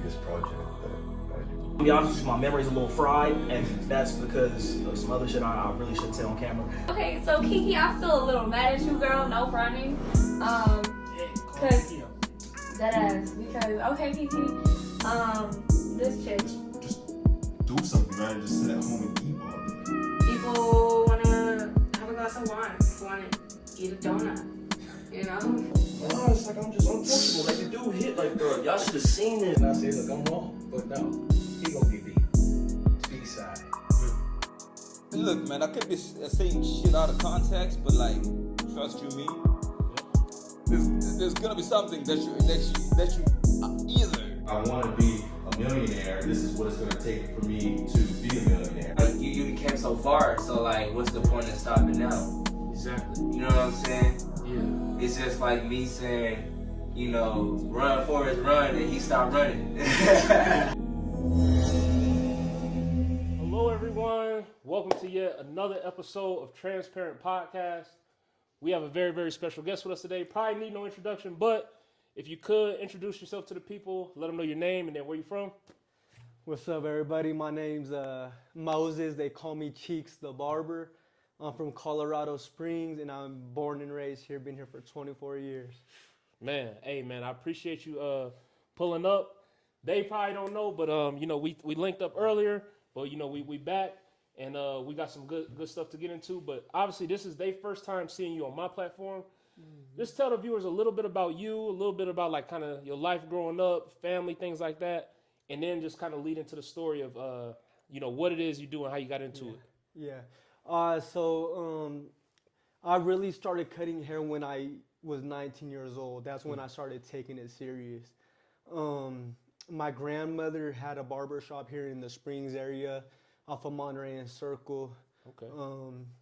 biggest project that I do? To be honest, my memory's a little fried, and that's because of some other shit I really shouldn't say on camera. Okay, so Kiki, I'm still a little mad at you, girl. No fronting. Cause that ass. Because okay, Kiki. This chick. Just do something, man. Just sit at home and eat all day. People wanna have a glass of wine, wanna eat a donut, you know? No, it's like I'm just unfortunate. Like the dude hit, like, bro, y'all should have seen it. And I said, look, I'm wrong, but no, he gonna be beat. B-side. Look, man, I could be saying shit out of context, but like, trust you me, there's gonna be something that you either. I want to be a millionaire. This is what it's going to take for me to be a millionaire. Like you came so far, so like, what's the point of stopping now? Exactly. You know what I'm saying? Yeah. It's just like me saying, you know, run Forrest run, and he stopped running. Hello, everyone. Welcome to yet another episode of Transparent Podcast. We have a very, very special guest with us today. Probably need no introduction, but if you could introduce yourself to the people, let them know your name and then where you're from. What's up, everybody? My name's Moses. They call me Cheeks the Barber. I'm from Colorado Springs, and I'm born and raised here. Been here for 24 years. Man, hey, man, I appreciate you pulling up. They probably don't know, but you know, we linked up earlier, but you know, we back and we got some good stuff to get into. But obviously, this is their first time seeing you on my platform. Just tell the viewers a little bit about you, a little bit about like kind of your life growing up, family, things like that, and then just kind of lead into the story of you know, what it is you do and how you got into it. Yeah. So I really started cutting hair when I was 19 years old. That's when I started taking it serious. My grandmother had a barber shop here in the Springs area off of Monterey and Circle. Okay.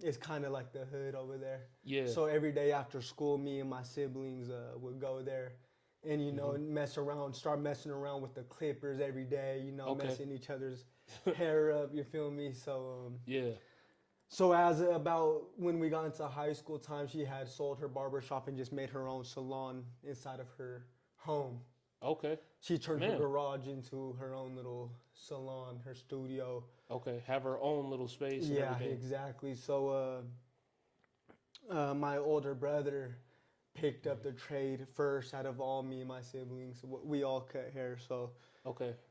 It's kind of like the hood over there. Yeah. So every day after school, me and my siblings would go there and, you know, start messing around with the clippers every day, you know, messing each other's hair up, you feel me? So, yeah. So as about when we got into high school time, she had sold her barber shop and just made her own salon inside of her home. Okay. She turned her garage into her own little salon, her studio. Okay, have her own little space. And everything. Exactly. So my older brother picked up the trade first out of all me and my siblings. We all cut hair, so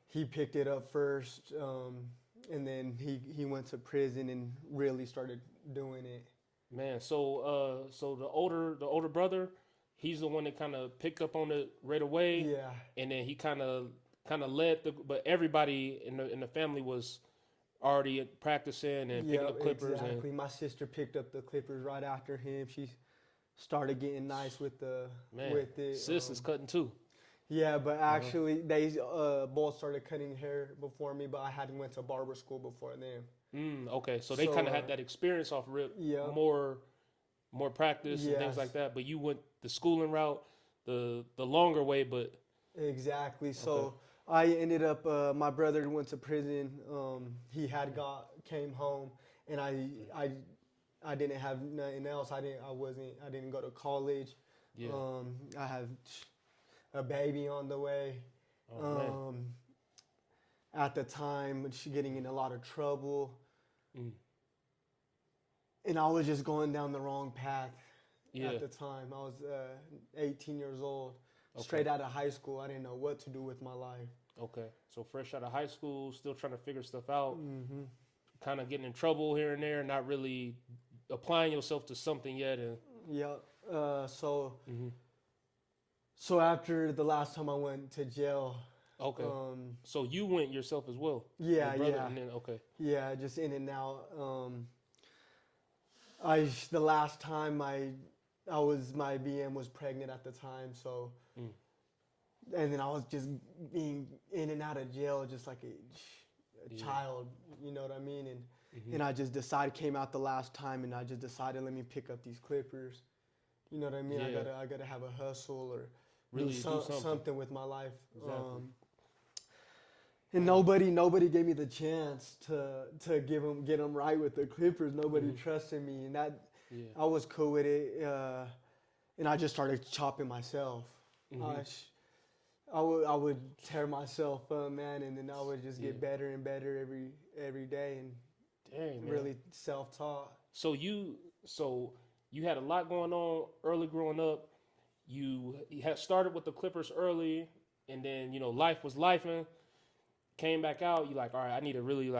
he picked it up first, and then he went to prison and really started doing it. Man, so the older brother, he's the one that kind of picked up on it right away. Yeah. And then he kind of led but everybody in the family was already practicing and picking up clippers. Exactly. My sister picked up the clippers right after him. She started getting nice with it. Sis is cutting too. Yeah, but actually they both started cutting hair before me, but I hadn't went to barber school before them. Okay, so they kind of had that experience off rip. Yeah. More practice and things like that. But you went the schooling route, the longer way, but exactly. So I ended up. My brother went to prison. He came home, and I didn't have nothing else. I didn't go to college. Yeah. I have a baby on the way. At the time, she getting in a lot of trouble. And I was just going down the wrong path at the time. I was 18 years old, straight out of high school. I didn't know what to do with my life. Okay, so fresh out of high school, still trying to figure stuff out, kind of getting in trouble here and there, not really applying yourself to something yet. So after the last time I went to jail. Okay. So you went yourself as well? Yeah, And then, yeah, just in and out. The last time my BM was pregnant at the time, so, and then I was just being in and out of jail, just like a child, you know what I mean? And I just came out the last time, and I just decided, let me pick up these clippers, you know what I mean? Yeah. I gotta have a hustle or really do something with my life. Exactly. And nobody gave me the chance to get them right with the clippers. Nobody trusted me, and I was cool with it. And I just started chopping myself. I would tear myself up, man, and then I would just get better and better every day, and Dang, man. really self-taught. So you had a lot going on early growing up. You had started with the Clippers early, and then life was lifing. Came back out. You like, all right, I need to really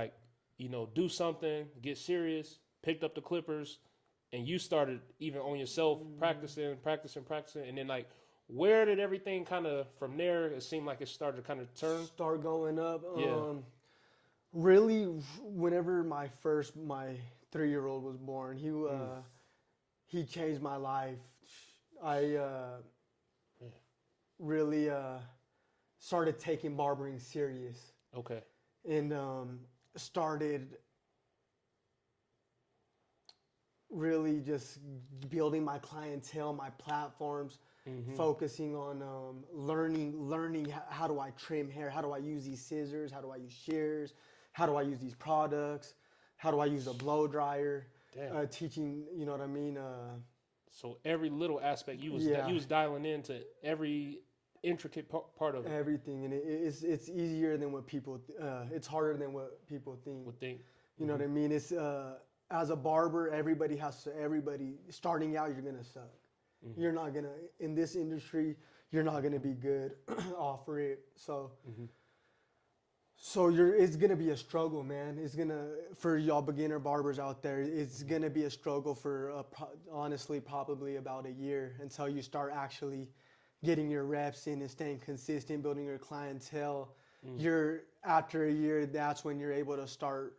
do something, get serious. Picked up the Clippers, and you started even on yourself, practicing, and then where did everything kind of from there? It seemed like it started to kind of turn. Start going up. Yeah. Really, whenever my 3-year-old was born, he changed my life. I really started taking barbering serious. Okay. And started really just building my clientele, my platforms, focusing on learning how do I trim hair, how do I use these scissors, how do I use shears, how do I use these products, how do I use a blow dryer, teaching, you know what I mean? So every little aspect you was dialing into every intricate part of it. Everything, and it's easier than what people. It's harder than what people think. Would think. You know what I mean? It's as a barber, everybody starting out, you're gonna suck. You're not gonna in this industry. You're not gonna be good off rip. So. So it's gonna be a struggle, man. It's gonna for y'all beginner barbers out there. It's gonna be a struggle for honestly probably about a year until you start actually getting your reps in and staying consistent, building your clientele. After a year, that's when you're able to start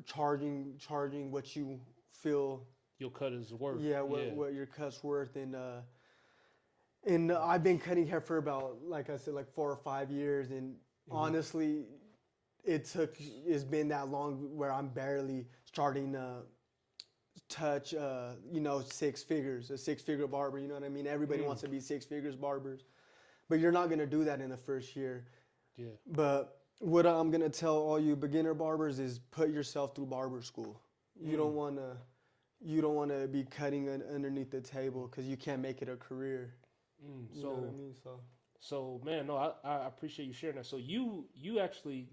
charging what you feel your cut is worth. What your cut's worth, and I've been cutting hair for about, like I said, 4 or 5 years, and honestly, it's been that long where I'm barely starting to touch, 6 figures, a 6-figure barber. You know what I mean? Everybody wants to be 6 figures barbers, but you're not gonna do that in the first year. Yeah. But what I'm gonna tell all you beginner barbers is put yourself through barber school. You don't wanna be cutting underneath the table because you can't make it a career. You know what I mean? So man, no, I appreciate you sharing that. So you actually,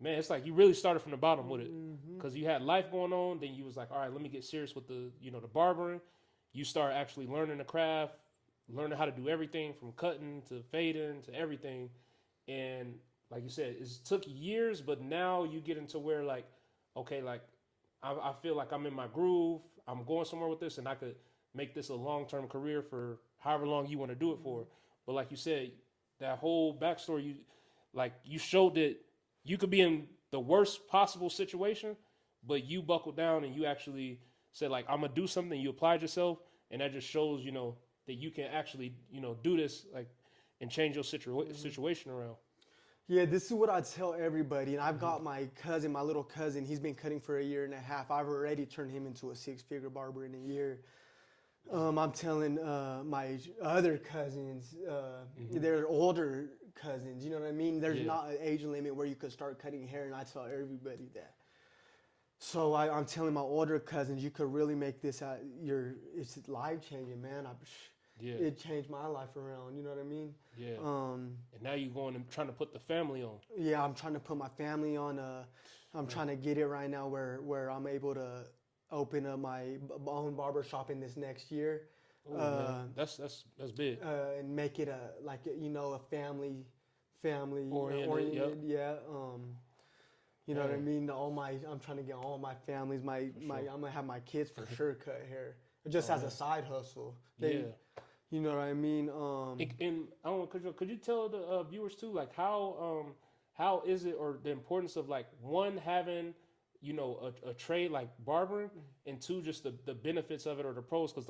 man, it's like you really started from the bottom with it, because you had life going on. Then you was like, all right, let me get serious with the barbering. You start actually learning the craft, learning how to do everything from cutting to fading to everything. And like you said, it took years, but now you get into where okay, I feel like I'm in my groove. I'm going somewhere with this, and I could make this a long-term career for however long you want to do it for. But like you said, that whole backstory, you showed that you could be in the worst possible situation, but you buckled down and you actually said, I'm gonna do something. You applied yourself, and that just shows, that you can actually, do this, and change your situation around. Yeah, this is what I tell everybody. And I've got my little cousin. He's been cutting for 1.5 years. I've already turned him into a 6-figure barber in a year. I'm telling my other cousins, they're older cousins, you know what I mean? There's not an age limit where you could start cutting hair, and I tell everybody that. So I'm telling my older cousins, you could really make this it's life-changing, man. It changed my life around, you know what I mean? Yeah. And now you're going and trying to put the family on. Yeah, I'm trying to put my family on. I'm trying to get it right now where I'm able to open up my own barber shop in this next year. That's big. And make it a family oriented. Yep. Yeah. You know what I mean? I'm trying to get all my families. I'm gonna have my kids for sure cut hair, just as a side hustle. You know what I mean? And I don't know, could you tell the viewers too, how is it, or the importance of one, having a trade like barbering, and 2, just the benefits of it or the pros, because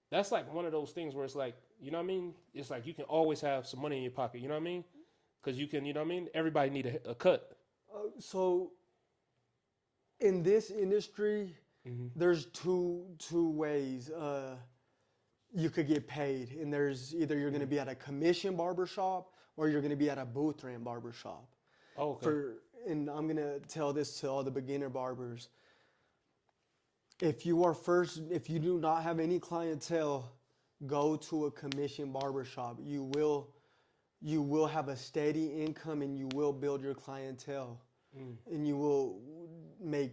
that's one of those things where it's you know what I mean? It's you can always have some money in your pocket, you know what I mean? Because you can, you know what I mean? Everybody need a cut. So in this industry, there's two ways you could get paid, and there's either you're going to be at a commission barbershop or you're going to be at a booth rent barbershop. Oh, okay. And I'm going to tell this to all the beginner barbers. If you do not have any clientele, go to a commission barbershop. You will you will have a steady income and you will build your clientele, and you will make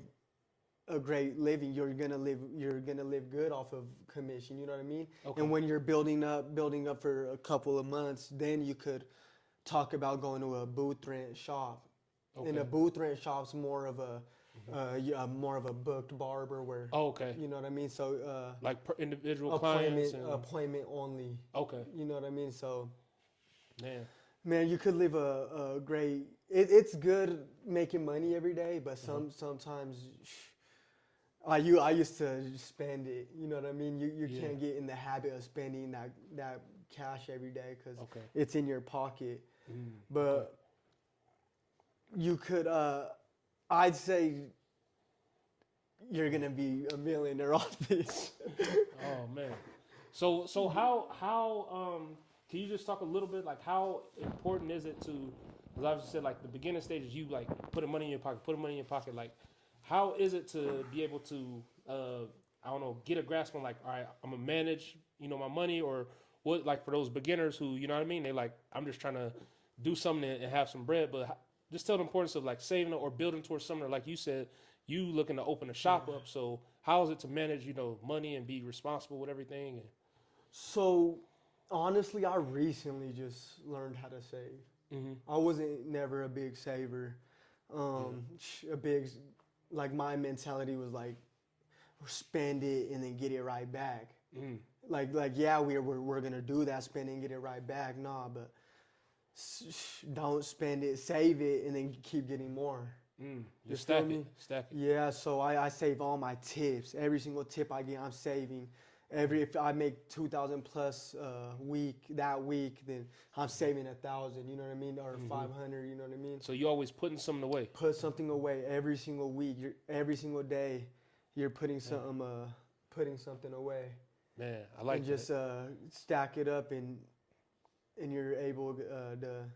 a great living. You're gonna live good off of commission. You know what I mean? Okay. And when you're building up for a couple of months, then you could talk about going to a booth rent shop. Okay. And a booth rent shop's more of a more of a booked barber where. Oh, okay. You know what I mean? So Like per individual clients. appointment only. Okay. You know what I mean? So. Man, you could live a great. It's good making money every day, but sometimes. I used to spend it. You know what I mean? You can't get in the habit of spending that cash every day because it's in your pocket. But you could. I'd say you're gonna be a millionaire off this. Oh man. So how can you just talk a little bit like how important is it to? Because I obviously said like the beginning stages, you like putting money in your pocket, like. How is it to be able to, I don't know, get a grasp on like, all right, I'm gonna manage, my money, or what? Like for those beginners who, you know what I mean, they like, I'm just trying to do something and have some bread, but just tell the importance of like saving or building towards something. Like you said, you looking to open a shop up. So how is it to manage, money and be responsible with everything? So honestly, I recently just learned how to save. I wasn't never a big saver, like my mentality was like spend it and then get it right back. Like yeah, we're gonna do that, spend it and get it right back. Nah, but don't spend it, save it, and then keep getting more. Just stack it. Yeah, so I save all my tips. Every single tip I get, I'm saving. If I make 2,000 plus that week, then I'm saving 1,000. You know what I mean, or 500. You know what I mean. So you always putting something away. Put something away every single week. Every single day, you're putting something away. Man, I like and just stack it up, and you're able to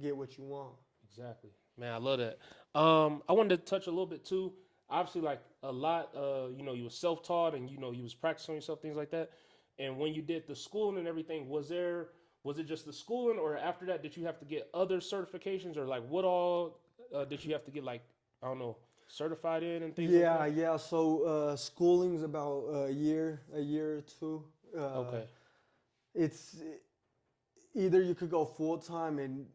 get what you want. Exactly. Man, I love that. I wanted to touch a little bit too. Obviously, like a lot, you were self-taught and, you was practicing yourself, things like that. And when you did the schooling and everything, was it just the schooling, or after that, did you have to get other certifications, or like what all did you have to get, like, I don't know, certified in and things like that? Yeah. So schooling's about a year or two. Okay. It's either you could go full-time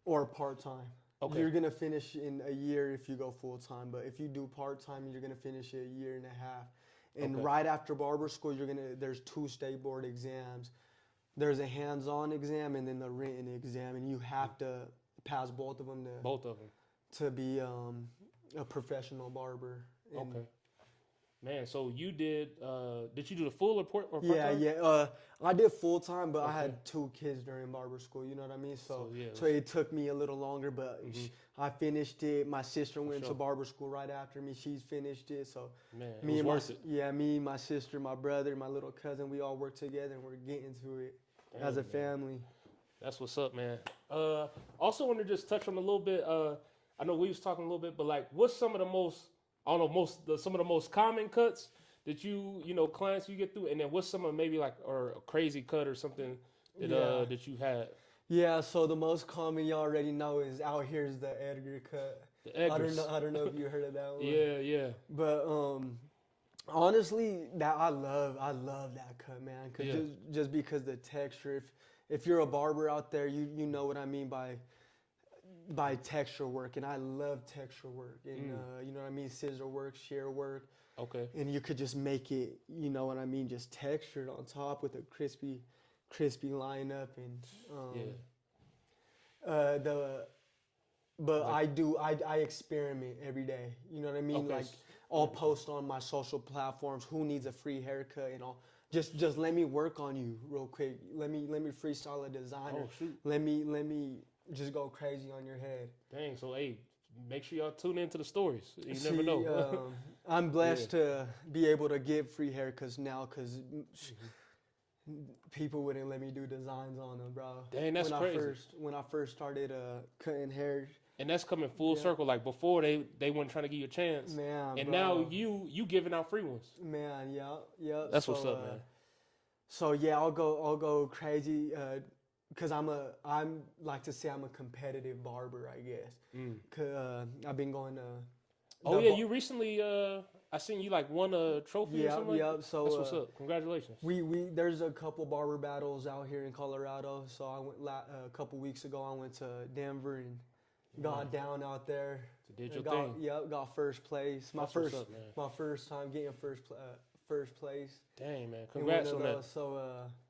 or part-time. Okay. You're going to finish in a year if you go full-time, but if you do part-time, you're going to finish a year and a half. And right after barber school, there's 2 state board exams. There's a hands-on exam and then the written exam, and you have to pass both of them to be a professional barber. Okay. Man, so you did you do the full or part-time? Yeah. I did full-time, but I had 2 kids during barber school, you know what I mean? So it took me a little longer, but I finished it. My sister went to barber school right after me. She's finished it, so man, me, my sister, my brother, my little cousin, we all work together, and we're getting to it as a family. That's what's up, man. Also want to just touch on a little bit, I know we was talking a little bit, but like what's some of the most, I don't know, some of the most common cuts that clients you get through, and then what's some of maybe like, or a crazy cut or something that that you had? Yeah, so the most common you already know is out here is the Edgar cut. The Edgars. I don't know if you heard of that one. Yeah. But honestly, that I love that cut, man. Just because the texture. If you're a barber out there, you know what I mean by texture work, and I love texture work, and you know what I mean, scissor work, shear work. Okay. And you could just make it, you know what I mean, just textured on top with a crispy lineup, and I experiment every day. You know what I mean? Okay. Like I'll post on my social platforms who needs a free haircut, and I'll just let me work on you real quick. Let me freestyle a design. Oh shoot. Let me just go crazy on your head. Dang, so hey, make sure y'all tune into the stories. You never know. I'm blessed to be able to give free haircuts now, because people wouldn't let me do designs on them, bro. Dang, that's crazy. When I first started cutting hair. And that's coming full circle. Like before, they weren't trying to give you a chance. Man, and bro. now you giving out free ones. Man, yeah. That's what's up, man. So yeah, I'll go crazy. Cause I'm like to say I'm a competitive barber, I guess. I've been going to. Oh yeah, you recently I seen you like won a trophy or something. Yeah. Like? So That's what's up. Congratulations. we there's a couple barber battles out here in Colorado. So I went a couple weeks ago. I went to Denver and got down out there. Did your got, thing. Yep, got first place. That's what's up, man. My first time getting first place. Dang man, in congrats one on of that. those, so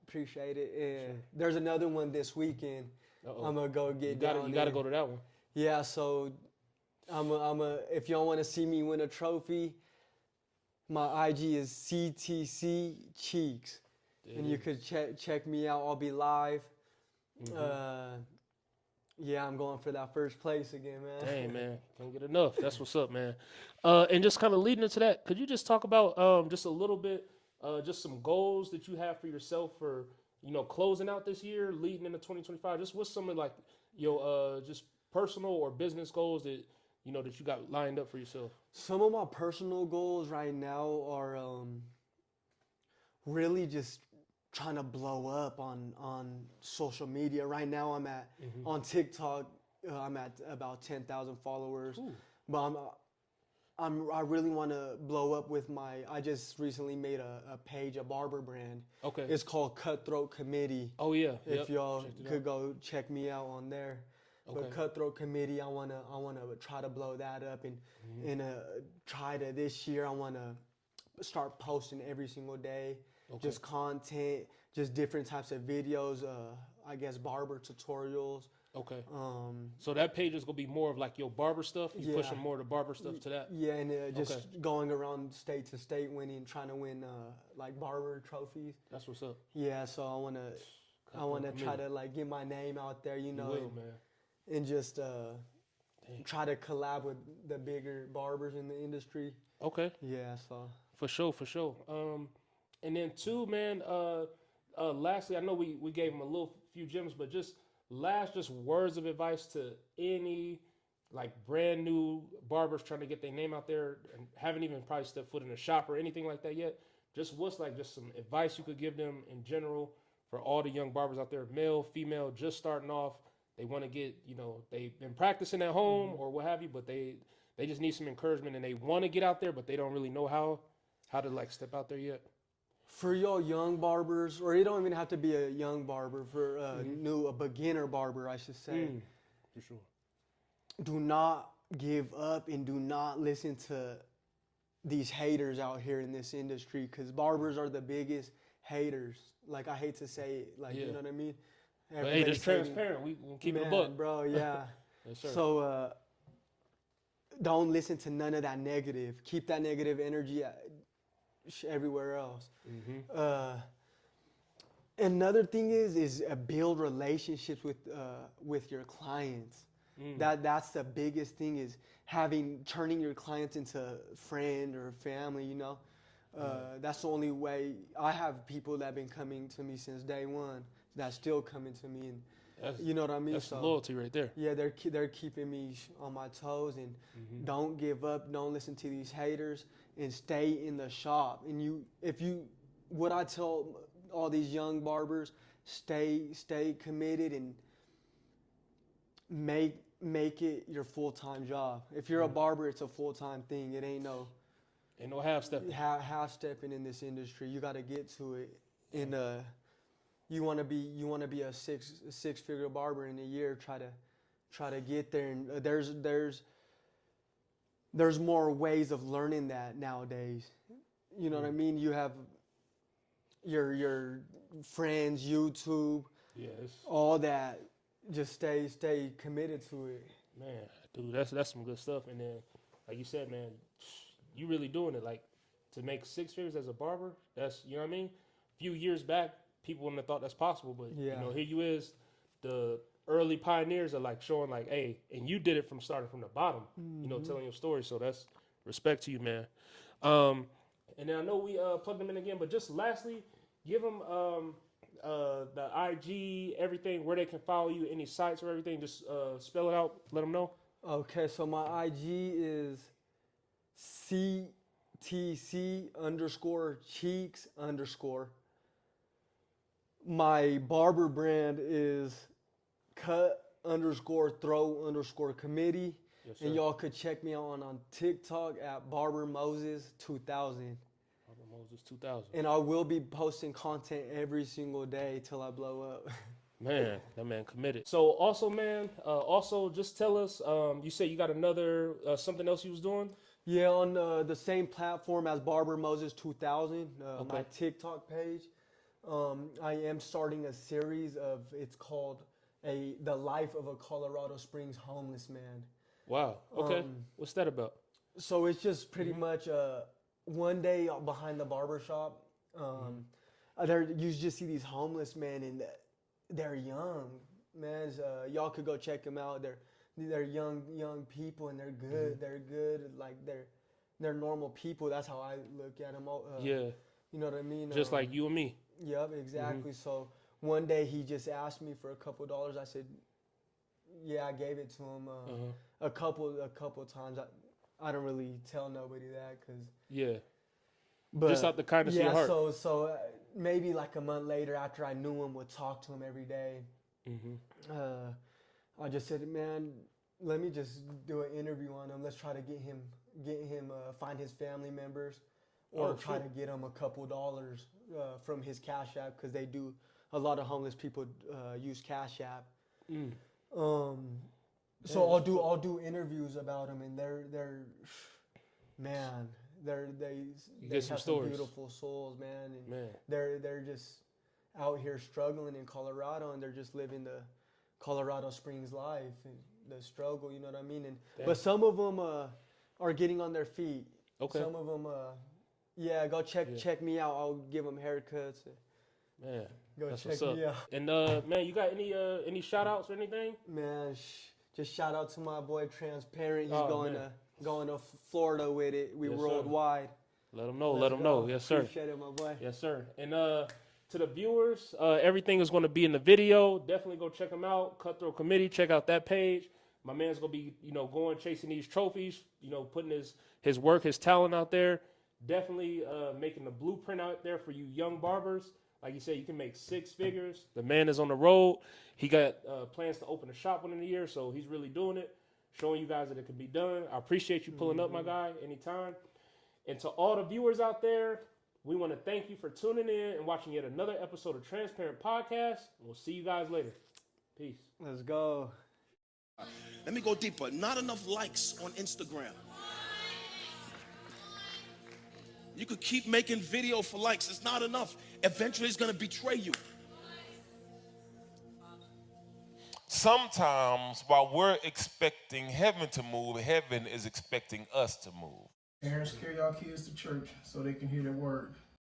appreciate it. And there's another one this weekend. Uh-oh. I'm gonna go get down. You gotta go to that one. Yeah, so if y'all want to see me win a trophy, my IG is CTC Cheeks, and you could check me out. I'll be live. Yeah, I'm going for that first place again, man. Dang man, can't get enough. That's what's up, man. And just kind of leading into that, could you just talk about just a little bit, just some goals that you have for yourself for closing out this year, leading into 2025? Just what's some of like your just personal or business goals that that you got lined up for yourself? Some of my personal goals right now are really just trying to blow up on social media. Right now I'm at on TikTok. I'm at about 10,000 followers. Ooh. But I really want to blow up with I just recently made a page, a barber brand. Okay. It's called Cutthroat Committee. Oh yeah. If y'all could go check me out on there. Okay. But Cutthroat Committee, I wanna try to blow that up and try to this year I wanna start posting every single day. Okay. Just content, just different types of videos, I guess barber tutorials. Okay. So that page is gonna be more of like your barber stuff. You pushing more of the barber stuff to that. Yeah, and just going around state to state trying to win like barber trophies. That's what's up. Yeah, so I wanna try to like get my name out there, You will, man. And just try to collab with the bigger barbers in the industry. Okay. Yeah, so for sure. And then too, man. Lastly, I know we gave him a few gems, but just words of advice to any like brand new barbers trying to get their name out there and haven't even probably stepped foot in a shop or anything like that yet. Just what's like just some advice you could give them in general for all the young barbers out there, male, female, just starting off. They want to get, they've been practicing at home or what have you, but they just need some encouragement and they want to get out there, but they don't really know how to like step out there yet. For y'all young barbers, or you don't even have to be a young barber, for a beginner barber, I should say. For sure. Do not give up and do not listen to these haters out here in this industry, because barbers are the biggest haters. Like, I hate to say it, like, you know what I mean? But hey, just transparent. We'll keep it a buck. Bro, yeah. Yes, sir. So don't listen to none of that negative. Keep that negative energy everywhere else. Another thing is build relationships with your clients. That's the biggest thing, is turning your clients into friend or family. That's the only way. I have people that have been coming to me since day one that's still coming to me, and you know what I mean. That's loyalty right there. Yeah, they're keeping me on my toes, and don't give up. Don't listen to these haters, and stay in the shop. And what I tell all these young barbers, stay committed and make it your full-time job. If you're a barber, it's a full-time thing. It ain't no half-stepping. Half-stepping in this industry. You got to get to it. And you want to be a six-figure barber in a year. Try to get there. And there's more ways of learning that nowadays. You know what I mean? You have your friends, YouTube, all that. Just stay committed to it. Man, dude, that's some good stuff. And then, like you said, man, you really doing it. Like, to make six figures as a barber, that's, you know what I mean? A few years back, people wouldn't have thought that's possible. But, here you is, the early pioneers are, like, showing, like, hey, and you did it from starting from the bottom, telling your story. So that's respect to you, man. And then I know we plugged them in again, but just lastly, give them the IG, everything, where they can follow you, any sites or everything. Just spell it out, let them know. Okay, so my IG is CTC_Cheeks_. My barber brand is cut_throw_committee. Yes, sir. And y'all could check me out on TikTok at BarberMoses2000. Barbara Moses 2000. And I will be posting content every single day till I blow up. Man, that man committed. So also, man, also just tell us, you said you got another, something else you was doing? Yeah, on the same platform as BarberMoses2000, Okay. my TikTok page. I am starting a series of, it's called The Life of a Colorado Springs Homeless Man. Wow. Okay. What's that about? So it's just pretty much one day behind the barber shop. There you just see these homeless men, and they're young, man. Y'all could go check them out. They're young people, and they're good. They're good. Like they're normal people. That's how I look at them. Yeah. You know what I mean? Just like you and me. Yep, exactly. So one day he just asked me for a couple dollars. I said, yeah, I gave it to him. A couple times. I don't really tell nobody that because. Yeah. But just out the kindness of your heart. So maybe like a month later, after I knew him, would talk to him every day. I just said, man, let me just do an interview on him. Let's try to get him find his family members, or try to get him a couple dollars from his Cash App, because they do. A lot of homeless people use Cash App. So I'll do interviews about him, and they're man. They some have stories. some beautiful souls, man. And Man. They're just out here struggling in Colorado, and they're just living the Colorado Springs life and the struggle. You know what I mean? But some of them are getting on their feet. Okay. Some of them, go check me out. I'll give them haircuts. Man, Go that's check what's up. me out. And man, you got any shout outs or anything? Man, just shout out to my boy Transparent. He's Oh, going to Florida with it. We Yes, sir. worldwide. Let them know. Let's Let them go. know. Yes, sir. Appreciate it, my boy. Yes, sir. And to the viewers, everything is going to be in the video. Definitely go check them out. Cutthroat Committee. Check out that page. My man's going to be, going chasing these trophies. Putting his work, his talent out there. Definitely making the blueprint out there for you young barbers. Like you said, you can make 6 figures. The man is on the road. He got plans to open a shop within a year, so he's really doing it, showing you guys that it can be done. I appreciate you pulling up, my guy, anytime. And to all the viewers out there, we want to thank you for tuning in and watching yet another episode of Transparent Podcast. We'll see you guys later. Peace. Let's go. Let me go deeper. Not enough likes on Instagram. You could keep making video for likes. It's not enough. Eventually, it's going to betray you. Sometimes while we're expecting heaven to move, heaven is expecting us to move. Parents, carry y'all kids to church so they can hear the word.